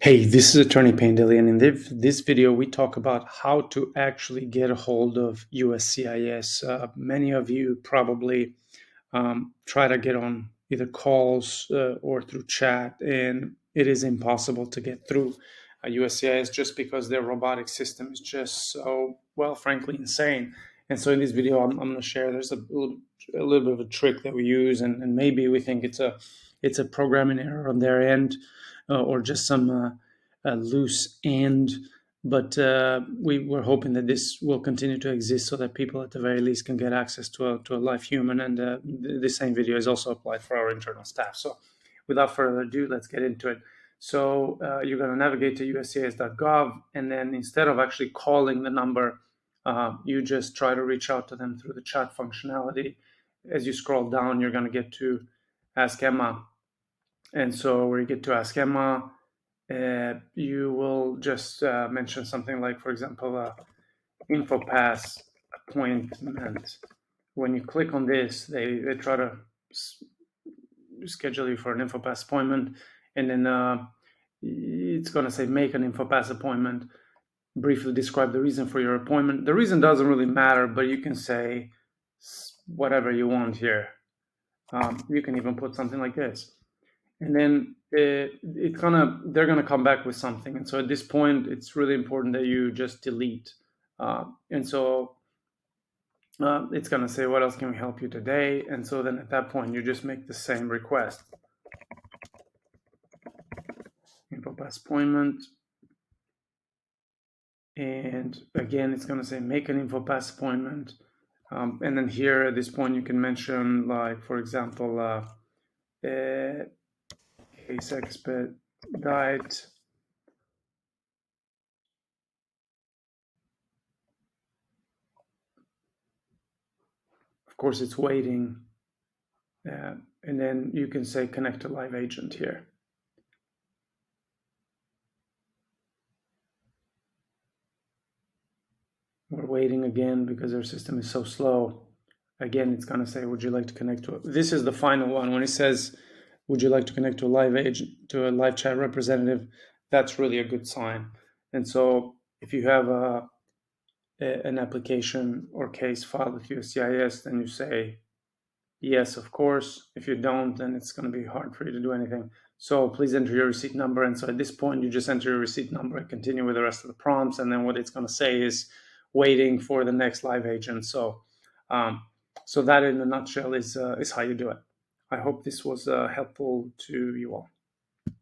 Hey, this is Attorney Pandeli, and in this video, we talk about how to actually get a hold of USCIS. Many of you probably try to get on either calls or through chat, and it is impossible to get through USCIS just because their robotic system is just so, well, frankly, insane. And so in this video, I'm going to share there's a little bit of a trick that we use, and maybe we think it's a programming error on their end or just some loose end. But we're hoping that this will continue to exist so that people at the very least can get access to a live human. And the same video is also applied for our internal staff. So without further ado, let's get into it. So you're going to navigate to uscis.gov, and then instead of actually calling the number, you just try to reach out to them through the chat functionality. As you scroll down, you're going to get to Ask Emma. And so where you get to Ask Emma, you will just mention something like, for example, InfoPass appointment. When you click on this, they try to schedule you for an InfoPass appointment, and then it's going to say make an InfoPass appointment. Briefly describe the reason for your appointment. The reason doesn't really matter, but you can say whatever you want here. You can even put something like this. And then they're gonna come back with something. And so at this point, it's really important that you just delete. And so it's gonna say, what else can we help you today? And so then at that point, you just make the same request. InfoPass appointment. And again, it's gonna say make an InfoPass appointment. And then here at this point, you can mention, like, for example, case expert guide. Of course, it's waiting. And then you can say connect to live agent here. We're waiting again because our system is so slow. Again, it's going to say, would you like to connect to it? This is the final one. When it says, would you like to connect to a live agent, to a live chat representative, that's really a good sign. And so if you have an application or case filed with USCIS, then you say, yes, of course. If you don't, then it's going to be hard for you to do anything. So please enter your receipt number. And so at this point, you just enter your receipt number and continue with the rest of the prompts. And then what it's going to say is waiting for the next live agent. So that in a nutshell is how you do it. I hope this was helpful to you all.